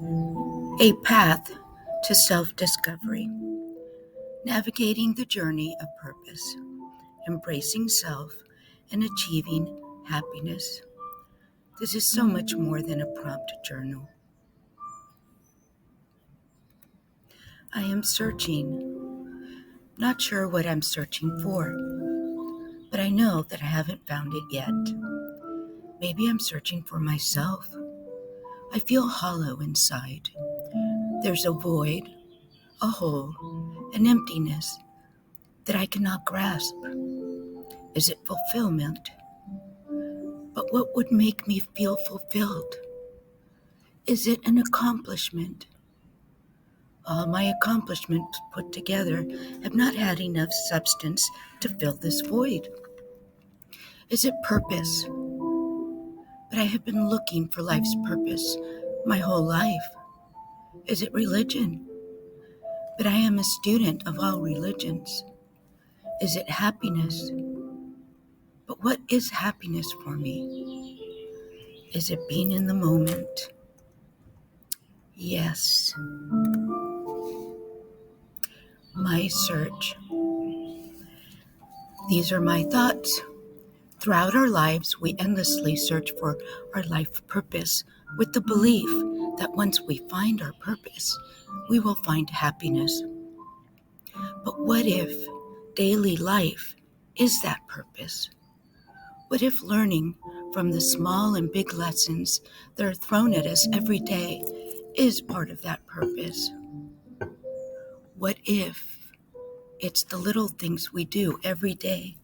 A path to self-discovery, navigating the journey of purpose, embracing self, and achieving happiness. This is so much more than a prompt journal. I am searching, not sure what I'm searching for, but I know that I haven't found it yet. Maybe I'm searching for myself. I feel hollow inside. There's a void, a hole, an emptiness that I cannot grasp. Is it fulfillment? But what would make me feel fulfilled? Is it an accomplishment? All my accomplishments put together have not had enough substance to fill this void. Is it purpose? But I have been looking for life's purpose my whole life. Is it religion? But I am a student of all religions. Is it happiness? But what is happiness for me? Is it being in the moment? Yes. My search. These are my thoughts. Throughout our lives, we endlessly search for our life purpose with the belief that once we find our purpose, we will find happiness. But what if daily life is that purpose? What if learning from the small and big lessons that are thrown at us every day is part of that purpose? What if it's the little things we do every day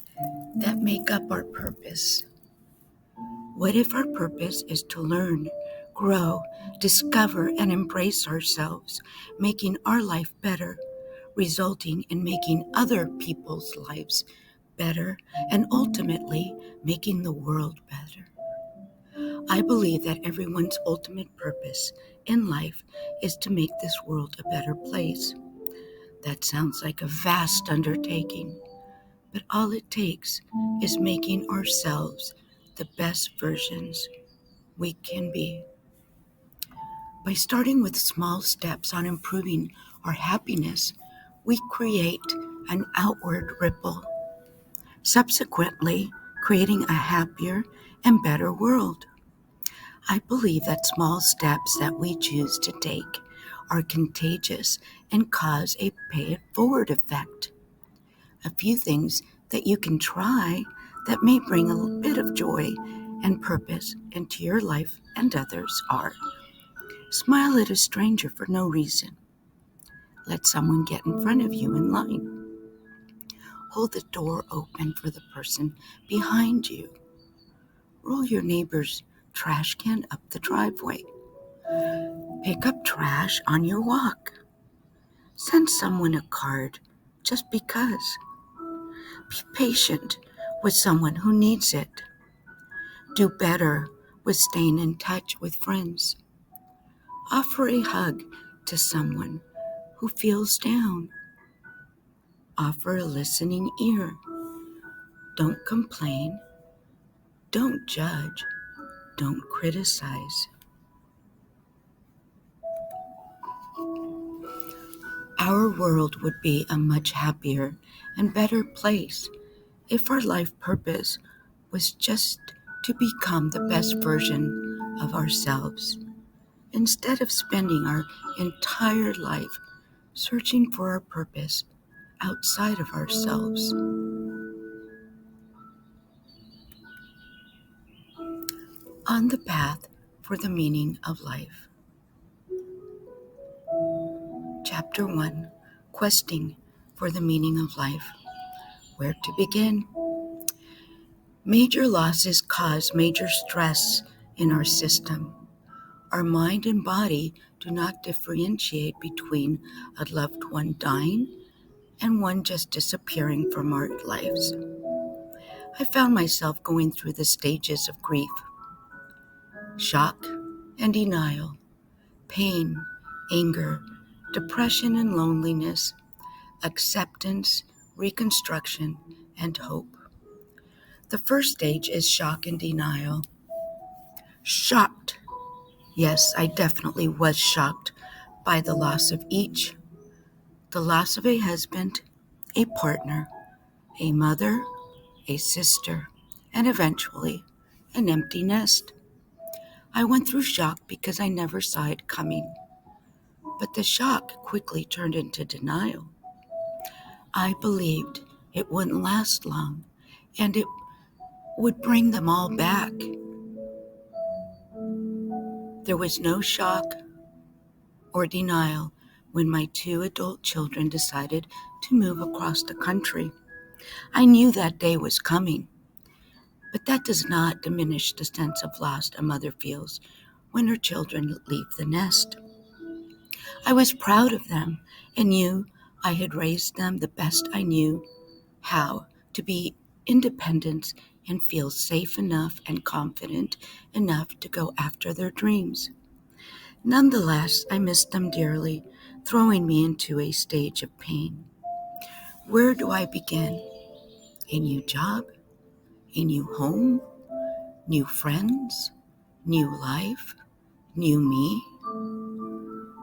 that make up our purpose? What if our purpose is to learn, grow, discover, and embrace ourselves, making our life better, resulting in making other people's lives better, and ultimately making the world better? I believe that everyone's ultimate purpose in life is to make this world a better place. That sounds like a vast undertaking, but all it takes is making ourselves the best versions we can be. By starting with small steps on improving our happiness, we create an outward ripple, subsequently creating a happier and better world. I believe that small steps that we choose to take are contagious and cause a pay-it-forward effect. A few things that you can try that may bring a bit of joy and purpose into your life and others are: smile at a stranger for no reason. Let someone get in front of you in line. Hold the door open for the person behind you. Roll your neighbor's trash can up the driveway. Pick up trash on your walk. Send someone a card just because. Be patient with someone who needs it. Do better with staying in touch with friends. Offer a hug to someone who feels down. Offer a listening ear. Don't complain. Don't judge. Don't criticize. Our world would be a much happier and better place if our life purpose was just to become the best version of ourselves, instead of spending our entire life searching for our purpose outside of ourselves. On the path for the meaning of life. Chapter 1, Questing for the Meaning of Life. Where to begin? Major losses cause major stress in our system. Our mind and body do not differentiate between a loved one dying and one just disappearing from our lives. I found myself going through the stages of grief: shock and denial, pain, anger, depression and loneliness, acceptance, reconstruction, and hope. The first stage is shock and denial. Shocked. Yes, I definitely was shocked by the loss of each. The loss of a husband, a partner, a mother, a sister, and eventually an empty nest. I went through shock because I never saw it coming. But the shock quickly turned into denial. I believed it wouldn't last long and it would bring them all back. There was no shock or denial when my two adult children decided to move across the country. I knew that day was coming, but that does not diminish the sense of loss a mother feels when her children leave the nest. I was proud of them and knew I had raised them the best I knew how to be independent and feel safe enough and confident enough to go after their dreams. Nonetheless, I missed them dearly, throwing me into a stage of pain. Where do I begin? A new job? A new home? New friends? New life? New me?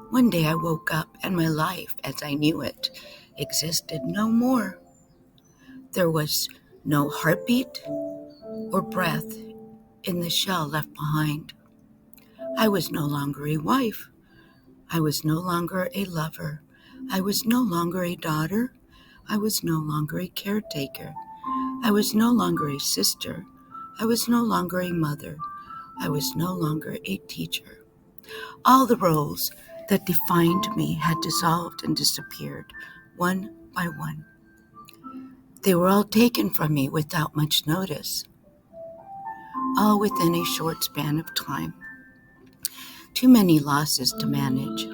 One day I woke up and my life, as I knew it, existed no more. There was no heartbeat or breath in the shell left behind. I was no longer a wife. I was no longer a lover. I was no longer a daughter. I was no longer a caretaker. I was no longer a sister. I was no longer a mother. I was no longer a teacher. All the roles that defined me had dissolved and disappeared, one by one. They were all taken from me without much notice, all within a short span of time. Too many losses to manage.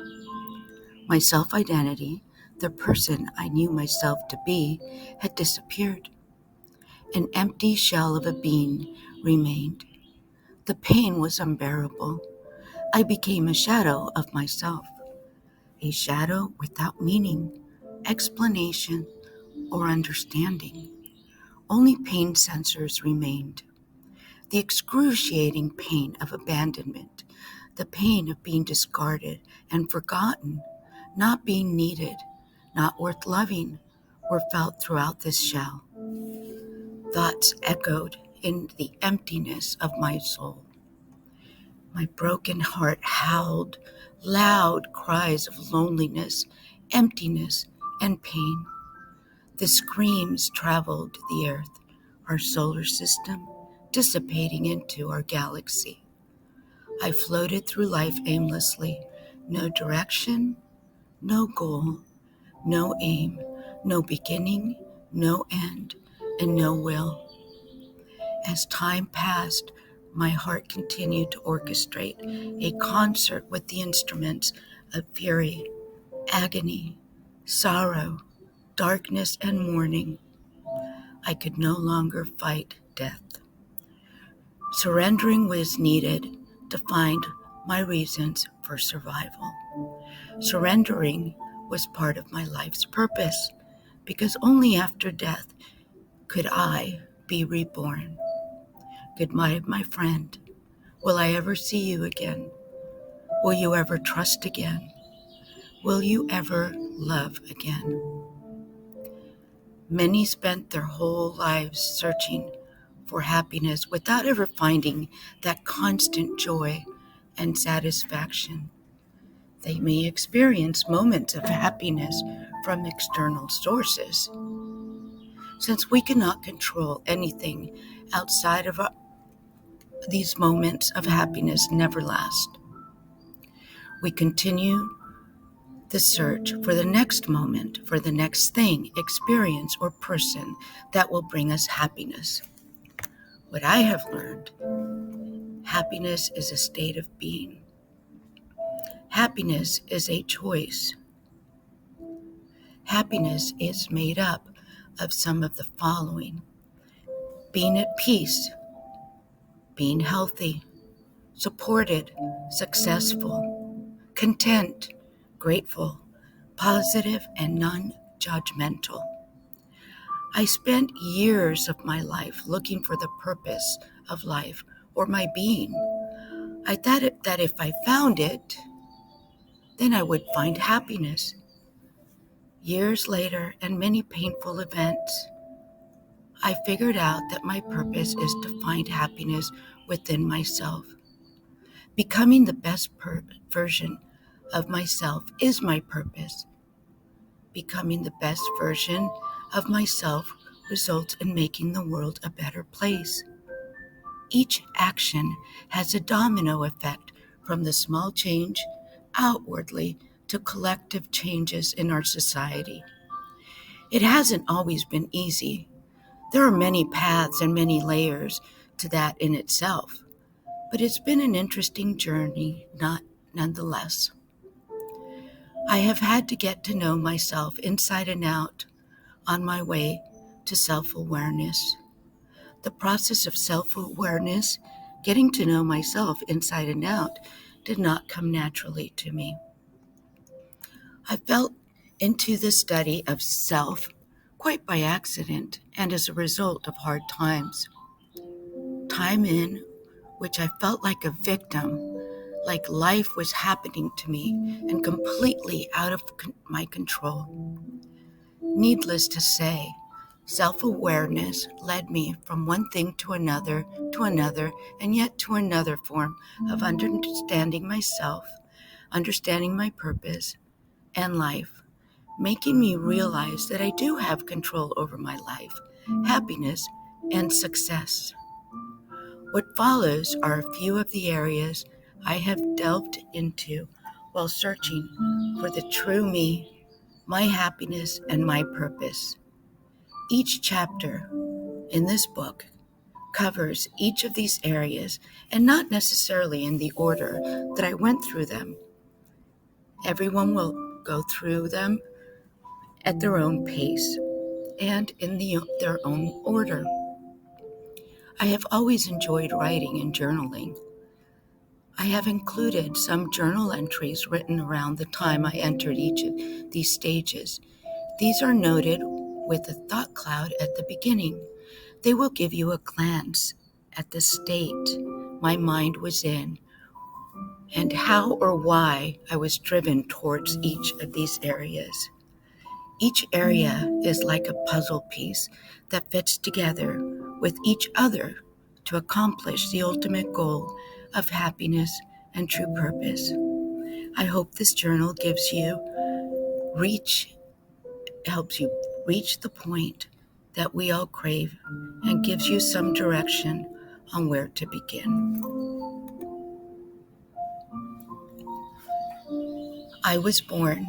My self-identity, the person I knew myself to be, had disappeared. An empty shell of a being remained. The pain was unbearable. I became a shadow of myself, a shadow without meaning, explanation, or understanding. Only pain sensors remained. The excruciating pain of abandonment, the pain of being discarded and forgotten, not being needed, not worth loving, were felt throughout this shell. Thoughts echoed in the emptiness of my soul. My broken heart howled loud cries of loneliness, emptiness, and pain. The screams traveled the earth, our solar system, dissipating into our galaxy. I floated through life aimlessly, no direction, no goal, no aim, no beginning, no end, and no will. As time passed, my heart continued to orchestrate a concert with the instruments of fury, agony, sorrow, darkness, and mourning. I could no longer fight death. Surrendering was needed to find my reasons for survival. Surrendering was part of my life's purpose, because only after death could I be reborn. Goodbye, my friend. Will I ever see you again? Will you ever trust again? Will you ever love again? Many spent their whole lives searching for happiness without ever finding that constant joy and satisfaction. They may experience moments of happiness from external sources. Since we cannot control anything outside of these moments of happiness never last. We continue the search for the next moment, for the next thing, experience, or person that will bring us happiness. What I have learned, happiness is a state of being. Happiness is a choice. Happiness is made up of some of the following: being at peace, being healthy, supported, successful, content, grateful, positive, and non-judgmental. I spent years of my life looking for the purpose of life or my being. I thought that if I found it, then I would find happiness. Years later, and many painful events, I figured out that my purpose is to find happiness within myself. Becoming the best version of myself is my purpose. Becoming the best version of myself results in making the world a better place. Each action has a domino effect from the small change outwardly to collective changes in our society. It hasn't always been easy. There are many paths and many layers to that in itself, but it's been an interesting journey, nonetheless. I have had to get to know myself inside and out on my way to self-awareness. The process of self-awareness, getting to know myself inside and out, did not come naturally to me. I fell into the study of self quite by accident and as a result of hard times. Time in which I felt like a victim, like life was happening to me and completely out of my control. Needless to say, self-awareness led me from one thing to another, and yet to another form of understanding myself, understanding my purpose and life, making me realize that I do have control over my life, happiness, and success. What follows are a few of the areas I have delved into while searching for the true me, my happiness, and my purpose. Each chapter in this book covers each of these areas, and not necessarily in the order that I went through them. Everyone will go through them at their own pace and in their own order. I have always enjoyed writing and journaling. I have included some journal entries written around the time I entered each of these stages. These are noted with a thought cloud at the beginning. They will give you a glance at the state my mind was in and how or why I was driven towards each of these areas. Each area is like a puzzle piece that fits together with each other to accomplish the ultimate goal of happiness and true purpose. I hope this journal helps you reach the point that we all crave and gives you some direction on where to begin. I was born.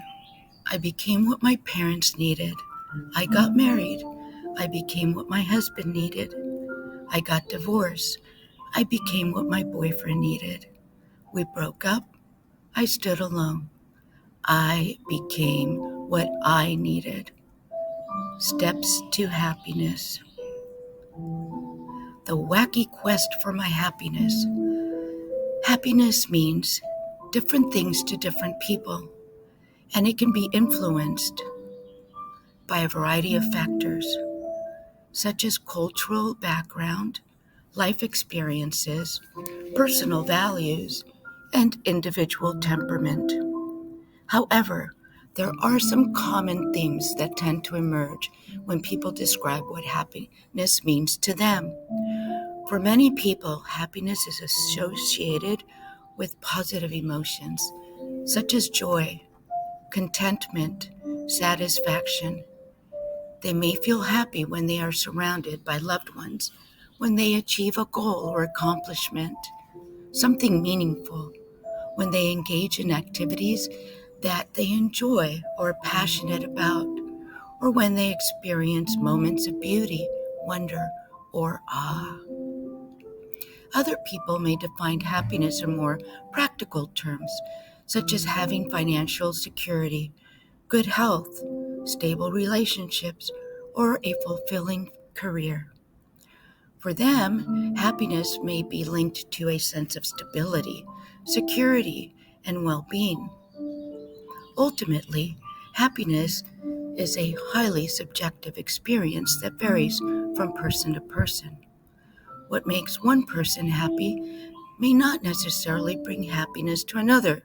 I became what my parents needed. I got married. I became what my husband needed. I got divorced. I became what my boyfriend needed. We broke up. I stood alone. I became what I needed. Steps to happiness. The wacky quest for my happiness. Happiness means different things to different people, and it can be influenced by a variety of factors, such as cultural background, life experiences, personal values, and individual temperament. However, there are some common themes that tend to emerge when people describe what happiness means to them. For many people, happiness is associated with positive emotions, such as joy, contentment, satisfaction. They may feel happy when they are surrounded by loved ones, when they achieve a goal or accomplishment, something meaningful, when they engage in activities that they enjoy or are passionate about, or when they experience moments of beauty, wonder, or awe. Other people may define happiness in more practical terms, such as having financial security, good health, stable relationships, or a fulfilling career. For them, happiness may be linked to a sense of stability, security, and well-being. Ultimately, happiness is a highly subjective experience that varies from person to person. What makes one person happy may not necessarily bring happiness to another.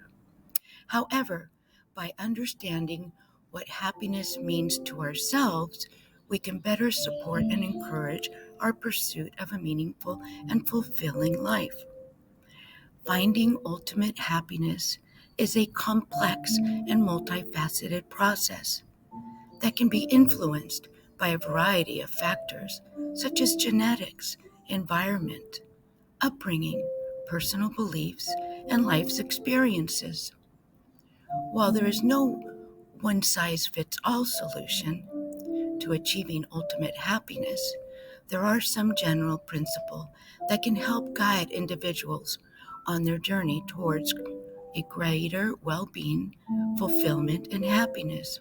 However, by understanding what happiness means to ourselves, we can better support and encourage our pursuit of a meaningful and fulfilling life. Finding ultimate happiness is a complex and multifaceted process that can be influenced by a variety of factors such as genetics, environment, upbringing, personal beliefs, and life's experiences. While there is no one-size-fits-all solution to achieving ultimate happiness, there are some general principles that can help guide individuals on their journey towards a greater well-being, fulfillment, and happiness.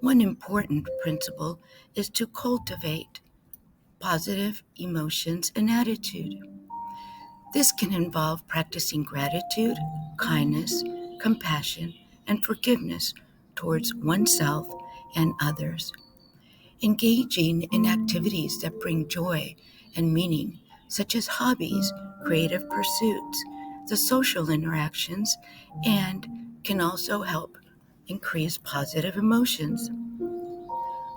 One important principle is to cultivate positive emotions and attitude. This can involve practicing gratitude, kindness, compassion, and forgiveness towards oneself and others. Engaging in activities that bring joy and meaning, such as hobbies, creative pursuits, the social interactions, and can also help increase positive emotions.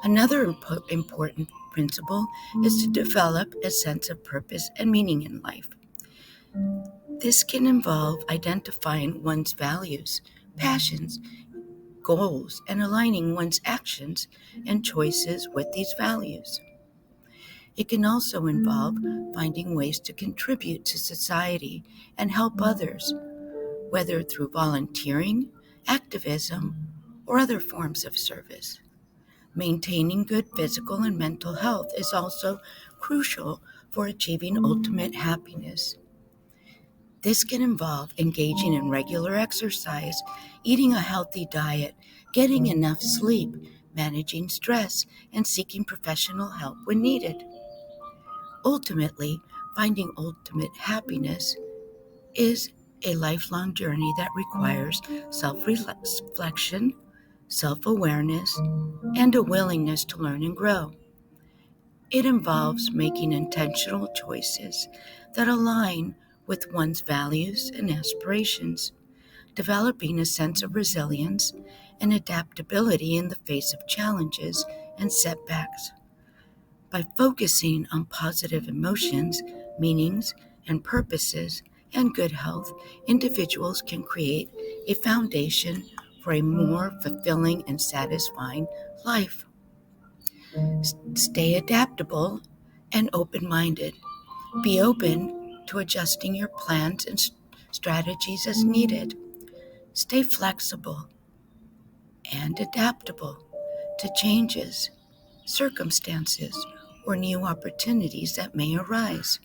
Another important principle is to develop a sense of purpose and meaning in life. This can involve identifying one's values, passions, goals, and aligning one's actions and choices with these values. It can also involve finding ways to contribute to society and help others, whether through volunteering, activism, or other forms of service. Maintaining good physical and mental health is also crucial for achieving ultimate happiness. This can involve engaging in regular exercise, eating a healthy diet, getting enough sleep, managing stress, and seeking professional help when needed. Ultimately, finding ultimate happiness is a lifelong journey that requires self-reflection, self-awareness, and a willingness to learn and grow. It involves making intentional choices that align with one's values and aspirations, developing a sense of resilience and adaptability in the face of challenges and setbacks. By focusing on positive emotions, meanings, and purposes, and good health, individuals can create a foundation for a more fulfilling and satisfying life. Stay adaptable and open-minded. Be open to adjusting your plans and strategies as needed. Stay flexible and adaptable to changes, circumstances, or new opportunities that may arise.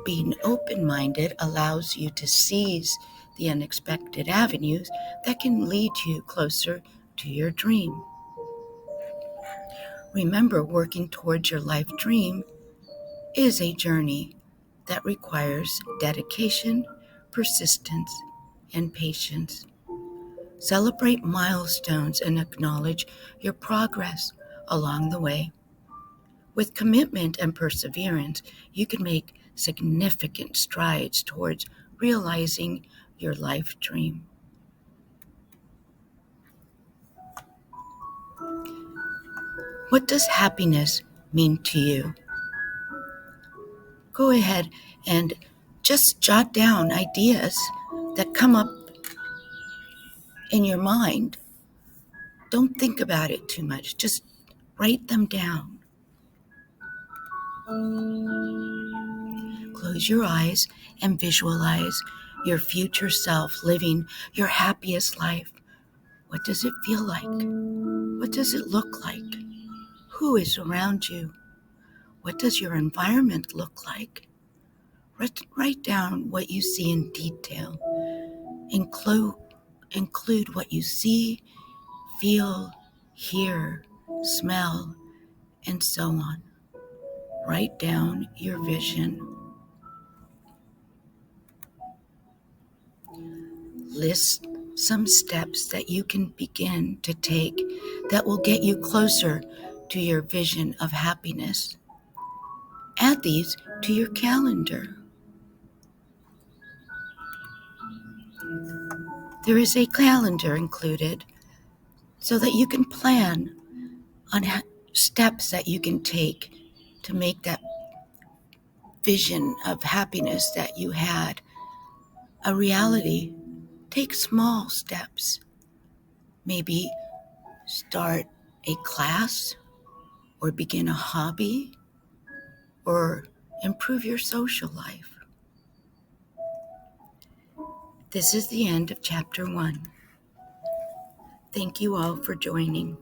Being open-minded allows you to seize the unexpected avenues that can lead you closer to your dream. Remember, working towards your life dream is a journey that requires dedication, persistence, and patience. Celebrate milestones and acknowledge your progress along the way. With commitment and perseverance, you can make significant strides towards realizing your life dream. What does happiness mean to you? Go ahead and just jot down ideas that come up in your mind. Don't think about it too much. Just write them down. Close your eyes and visualize your future self living your happiest life. What does it feel like? What does it look like? Who is around you? What does your environment look like? Write down what you see in detail. Include what you see, feel, hear, smell, and so on. Write down your vision. List some steps that you can begin to take that will get you closer to your vision of happiness. Add these to your calendar. There is a calendar included so that you can plan on steps that you can take to make that vision of happiness that you had a reality. Take small steps. Maybe start a class or begin a hobby or improve your social life. This is the end of chapter 1. Thank you all for joining.